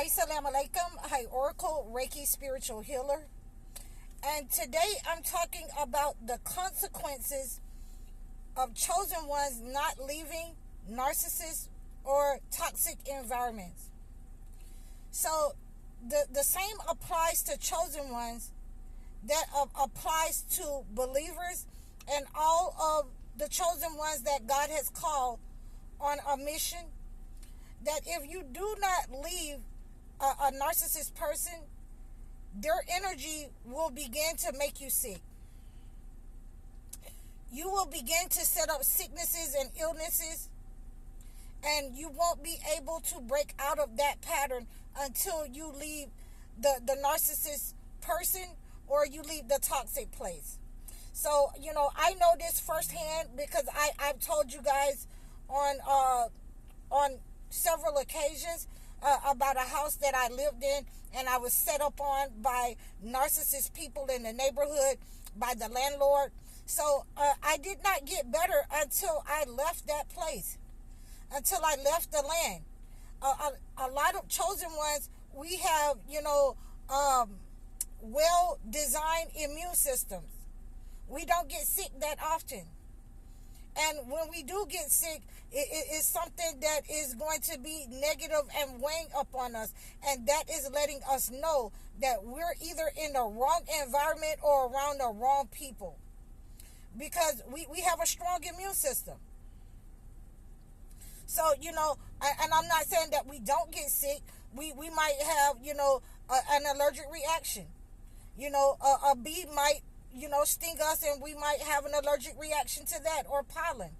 Assalamu alaikum. Hi, Oracle Reiki Spiritual Healer. And today I'm talking about the consequences of chosen ones not leaving narcissist or toxic environments. So the same applies to chosen ones that applies to believers and all of the chosen ones that God has called on a mission. That if you do not leave a narcissist person, their energy will begin to make you sick. You will begin to set up sicknesses and illnesses, and you won't be able to break out of that pattern until you leave the narcissist person or you leave the toxic place. So, I know this firsthand because I've told you guys on several occasions about a house that I lived in, and I was set up on by narcissist people in the neighborhood, by the landlord. So I did not get better until I left that place, until I left the land. A lot of chosen ones, we have, well-designed immune systems. We don't get sick that often. And when we do get sick, it is something that is going to be negative and weighing upon us. And that is letting us know that we're either in the wrong environment or around the wrong people. Because we have a strong immune system. So, and I'm not saying that we don't get sick. We might have, an allergic reaction. A bee might sting us, and we might have an allergic reaction to that, or pollen.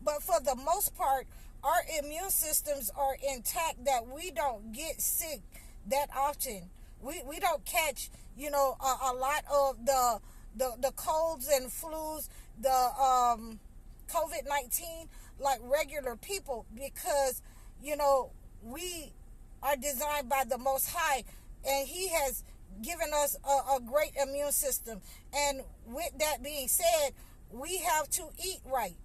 But for the most part, our immune systems are intact, that we don't get sick that often. We don't catch, a lot of the colds and flus, the COVID-19 like regular people, because, we are designed by the Most High, and He has given us a great immune system. And with that being said, we have to eat right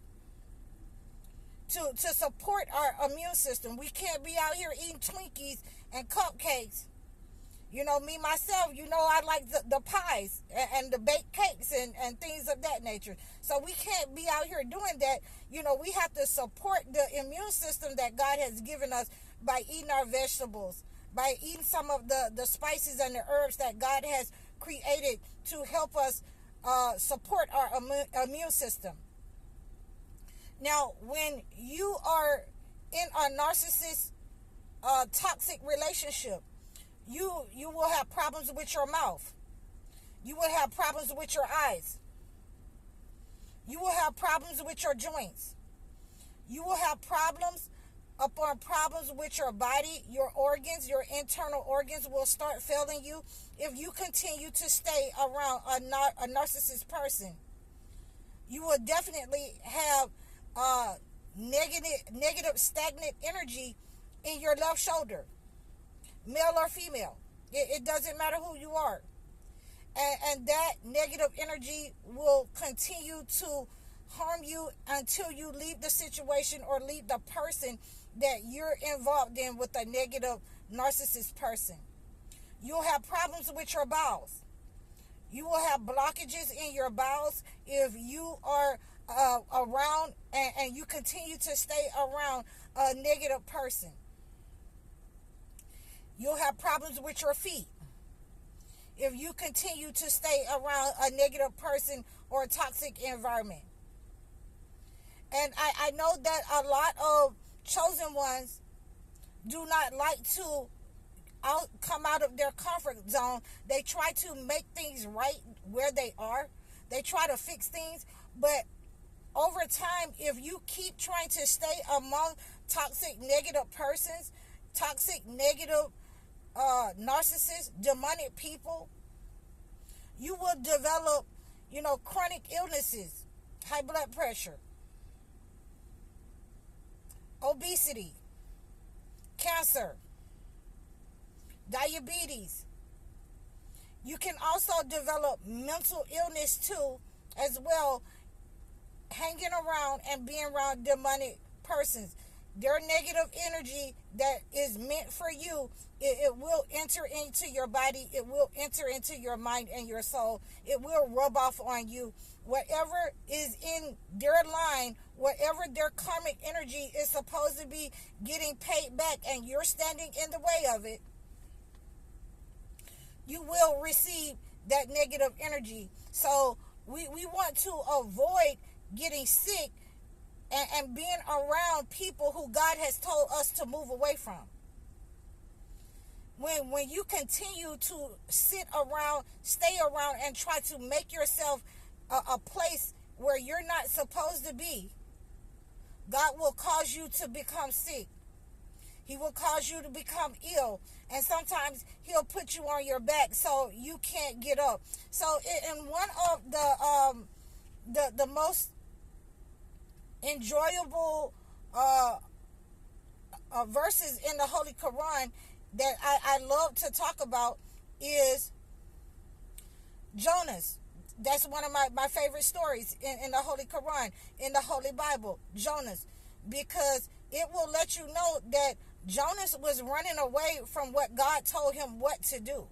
to support our immune system. We can't be out here eating Twinkies and cupcakes. Me myself, I like the pies and the baked cakes and things of that nature. So we can't be out here doing that. We have to support the immune system that God has given us by eating our vegetables, by eating some of the spices and the herbs that God has created to help us support our immune system. Now, when you are in a narcissist toxic relationship, you will have problems with your mouth. You will have problems with your eyes. You will have problems with your joints. You will have problems upon problems with your body. Your organs, your internal organs will start failing you if you continue to stay around a narcissist person. You will definitely have negative stagnant energy in your left shoulder, male or female. It doesn't matter who you are. And that negative energy will continue to harm you until you leave the situation or leave the person that you're involved in with a negative narcissist person. You'll have problems with your bowels. You will have blockages in your bowels if you are around and you continue to stay around a negative person. You'll have problems with your feet if you continue to stay around a negative person or a toxic environment. And I know that a lot of chosen ones do not like to come out of their comfort zone. They try to make things right where they are. They try to fix things. But over time, if you keep trying to stay among toxic, negative persons, toxic, negative narcissists, demonic people, you will develop, chronic illnesses, high blood pressure, obesity, cancer, diabetes. You can also develop mental illness too, as well, hanging around and being around demonic persons. their negative energy that is meant for you, it will enter into your body. It will enter into your mind and your soul. It will rub off on you. Whatever is in their line, whatever their karmic energy is supposed to be getting paid back, and you're standing in the way of it, you will receive that negative energy. So we want to avoid getting sick and being around people who God has told us to move away from. When you continue to sit around, stay around, and try to make yourself a place where you're not supposed to be, God will cause you to become sick. He will cause you to become ill. And sometimes he'll put you on your back so you can't get up. So in one of the most enjoyable verses in the Holy Quran that I love to talk about is Jonas. That's one of my favorite stories in the Holy Quran, in the Holy Bible, Jonas. Because it will let you know that Jonas was running away from what God told him what to do.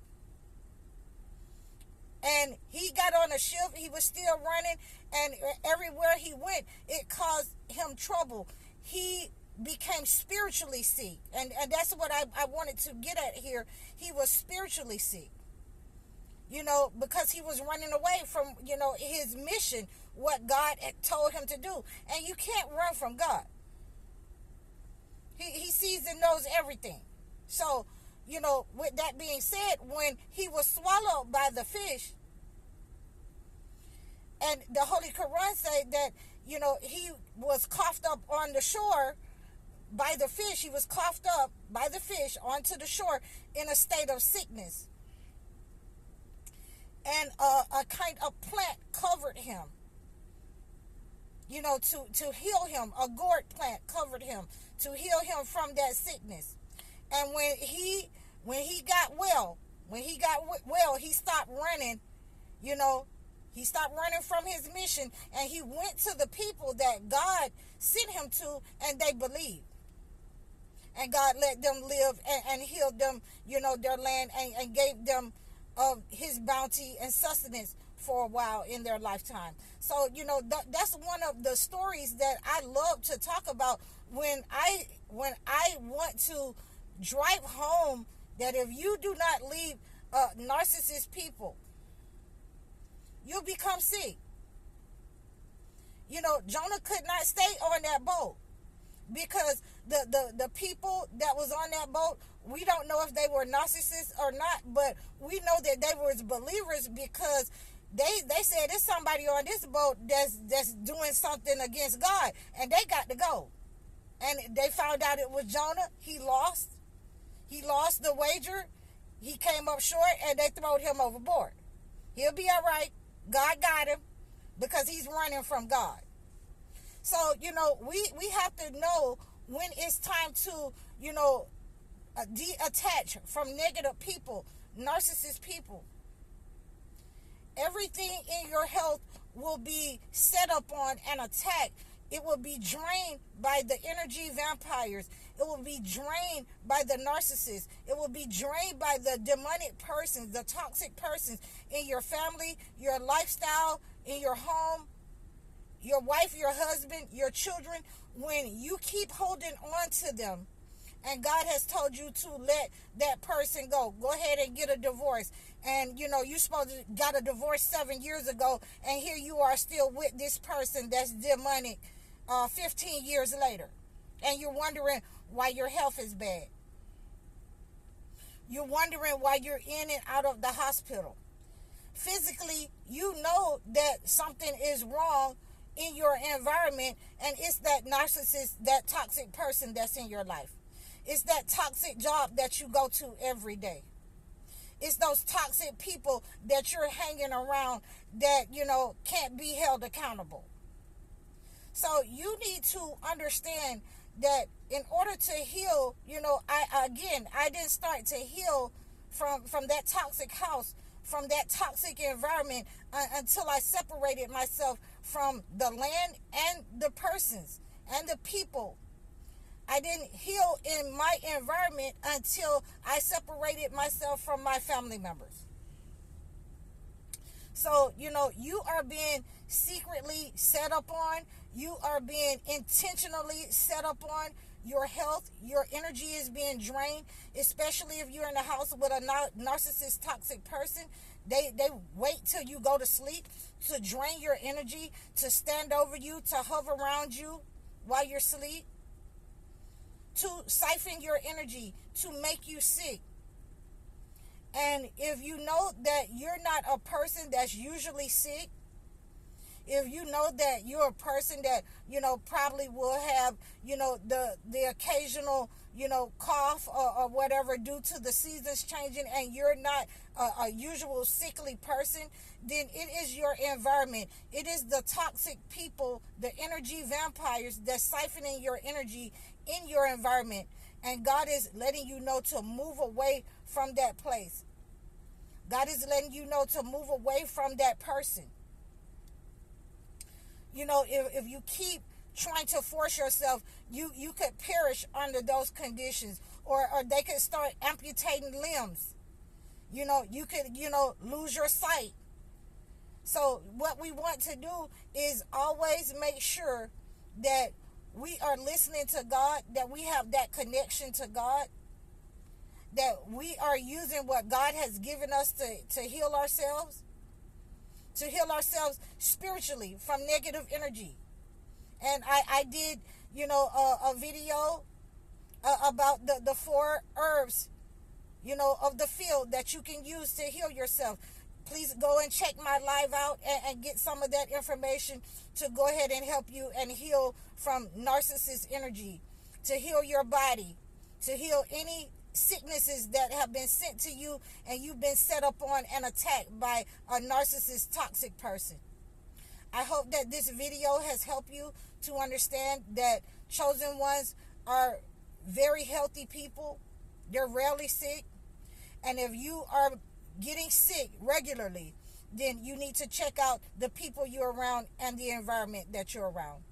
And he got on a ship, he was still running, and everywhere he went, it caused him trouble. He became spiritually sick. And that's what I wanted to get at here. He was spiritually sick. Because he was running away from, his mission, what God had told him to do. And you can't run from God. He sees and knows everything. So, with that being said, when he was swallowed by the fish, and the Holy Quran said that, he was coughed up on the shore by the fish. He was coughed up by the fish onto the shore in a state of sickness. And a kind of plant covered him, to heal him. A gourd plant covered him to heal him from that sickness. And when he got well, he stopped running, he stopped running from his mission, and he went to the people that God sent him to, and they believed. And God let them live and healed them, their land, and gave them of his bounty and sustenance for a while in their lifetime. So, that's one of the stories that I love to talk about when I want to drive home that if you do not leave narcissist people, you'll become sick. Jonah could not stay on that boat because the people that was on that boat, we don't know if they were narcissists or not, but we know that they were believers because they said there's somebody on this boat that's doing something against God, and they got to go. And they found out it was Jonah. He lost the wager. He came up short, and they throwed him overboard. He'll be all right. God got him because he's running from God. So, we have to know when it's time to, detach from negative people, narcissist people. Everything in your health will be set up on an attack. It will be drained by the energy vampires. It will be drained by the narcissists. It will be drained by the demonic persons, the toxic persons in your family, your lifestyle, in your home, your wife, your husband, your children. When you keep holding on to them, and God has told you to let that person go ahead and get a divorce. And, you supposed to got a divorce 7 years ago, and here you are still with this person that's demonic 15 years later. And you're wondering why your health is bad. You're wondering why you're in and out of the hospital. Physically, you know that something is wrong in your environment, and it's that narcissist, that toxic person that's in your life. It's that toxic job that you go to every day. It's those toxic people that you're hanging around that, can't be held accountable. So you need to understand that in order to heal, I didn't start to heal from that toxic house, from that toxic environment until I separated myself from the land and the persons and the people. I didn't heal in my environment until I separated myself from my family members. So, you are being secretly set up on. You are being intentionally set up on. Your health, your energy is being drained, especially if you're in a house with a narcissist, toxic person. They wait till you go to sleep to drain your energy, to stand over you, to hover around you while you're asleep, to siphon your energy, to make you sick. And if you know that you're not a person that's usually sick, if you know that you're a person that, probably will have, the occasional, cough or whatever due to the seasons changing, and you're not a usual sickly person, then it is your environment. It is the toxic people, the energy vampires that's siphoning your energy in your environment. And God is letting you know to move away from that place. God is letting you know to move away from that person. If you keep trying to force yourself, you could perish under those conditions, or they could start amputating limbs. You could, lose your sight. So what we want to do is always make sure that we are listening to God, that we have that connection to God, that we are using what God has given us to heal ourselves, spiritually from negative energy. And I did, a video about the 4 herbs, of the field that you can use to heal yourself. Please go and check my live out and get some of that information to go ahead and help you and heal from narcissist energy, to heal your body, to heal any sicknesses that have been sent to you and you've been set up on and attacked by a narcissist, toxic person. I hope that this video has helped you to understand that chosen ones are very healthy people. They're rarely sick. And if you are getting sick regularly, then you need to check out the people you're around and the environment that you're around.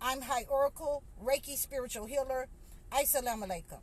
I'm High Oracle, Reiki spiritual healer. Assalamu alaikum.